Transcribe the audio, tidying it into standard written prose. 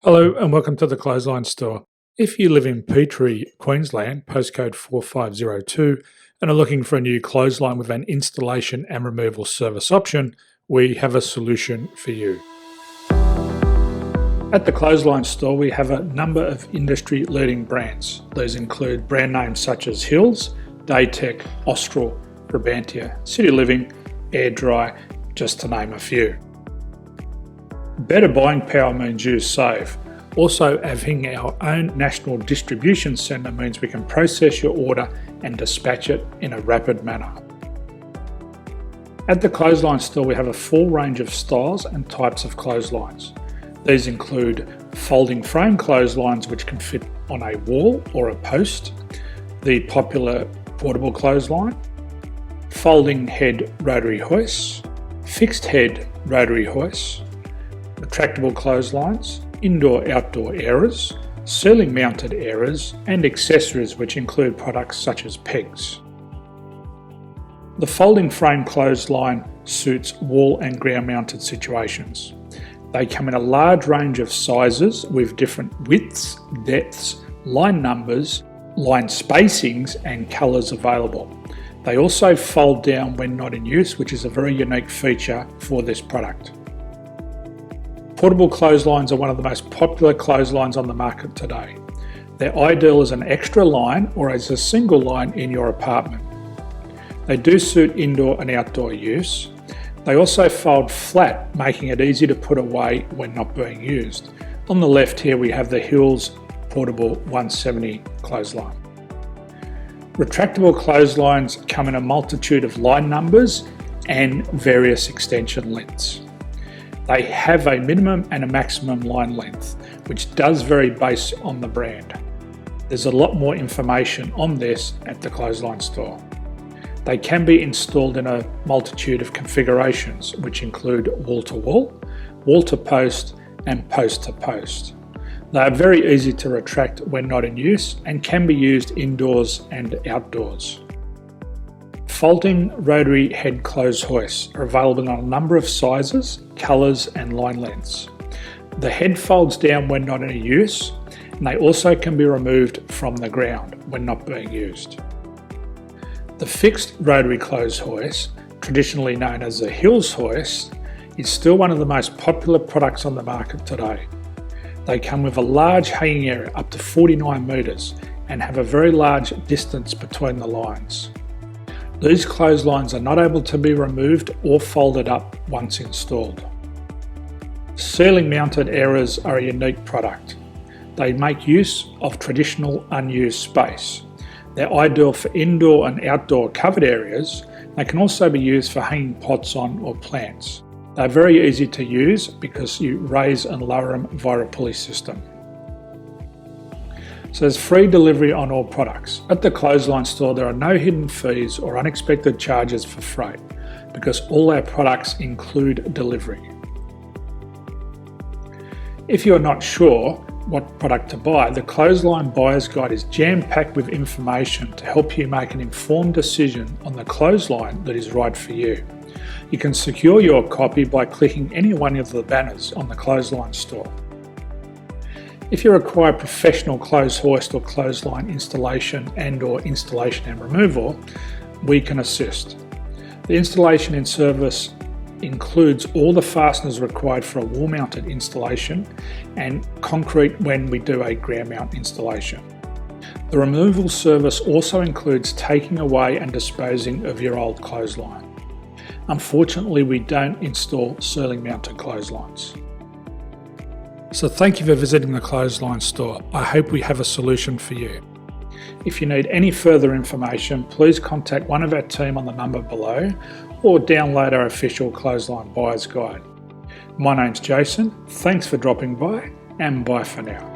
Hello and welcome to the Clothesline Store. If you live in Petrie, Queensland, postcode 4502, and are looking for a new clothesline with an installation and removal service option, we have a solution for you. At the Clothesline Store, we have a number of industry-leading brands. These include brand names such as Hills, Daytech, Austral, Brabantia, City Living, Air Dry, just to name a few. Better buying power means you save. Also, having our own national distribution centre means we can process your order and dispatch it in a rapid manner. At the Clothesline Store, we have a full range of styles and types of clotheslines. These include folding frame clotheslines which can fit on a wall or a post, the popular portable clothesline, folding head rotary hoists, fixed head rotary hoists, retractable clotheslines, indoor-outdoor airers, ceiling mounted airers, and accessories which include products such as pegs. The folding frame clothesline suits wall and ground mounted situations. They come in a large range of sizes with different widths, depths, line numbers, line spacings and colours available. They also fold down when not in use, which is a very unique feature for this product. Portable clotheslines are one of the most popular clotheslines on the market today. They're ideal as an extra line or as a single line in your apartment. They do suit indoor and outdoor use. They also fold flat, making it easy to put away when not being used. On the left here we have the Hills Portable 170 clothesline. Retractable clotheslines come in a multitude of line numbers and various extension lengths. They have a minimum and a maximum line length, which does vary based on the brand. There's a lot more information on this at the Clothesline Store. They can be installed in a multitude of configurations, which include wall-to-wall, wall-to-post, and post-to-post. They are very easy to retract when not in use and can be used indoors and outdoors. Folding rotary head clothes hoists are available in a number of sizes, colours and line lengths. The head folds down when not in use, and they also can be removed from the ground when not being used. The fixed rotary clothes hoist, traditionally known as the Hills hoist, is still one of the most popular products on the market today. They come with a large hanging area up to 49 metres and have a very large distance between the lines. These clotheslines are not able to be removed or folded up once installed. Ceiling mounted airers are a unique product. They make use of traditional unused space. They're ideal for indoor and outdoor covered areas. They can also be used for hanging pots on or plants. They're very easy to use because you raise and lower them via a pulley system. So there's free delivery on all products. At the Clothesline Store, there are no hidden fees or unexpected charges for freight because all our products include delivery. If you're not sure what product to buy, the Clothesline Buyer's Guide is jam-packed with information to help you make an informed decision on the clothesline that is right for you. You can secure your copy by clicking any one of the banners on the Clothesline Store. If you require professional clothes hoist or clothesline installation and/or installation and removal, we can assist. The installation and service includes all the fasteners required for a wall-mounted installation and concrete when we do a ground mount installation. The removal service also includes taking away and disposing of your old clothesline. Unfortunately, we don't install ceiling mounted clotheslines. So thank you for visiting the Clothesline Store. I hope we have a solution for you. If you need any further information, please contact one of our team on the number below or download our official Clothesline Buyer's Guide. My name's Jason, thanks for dropping by and bye for now.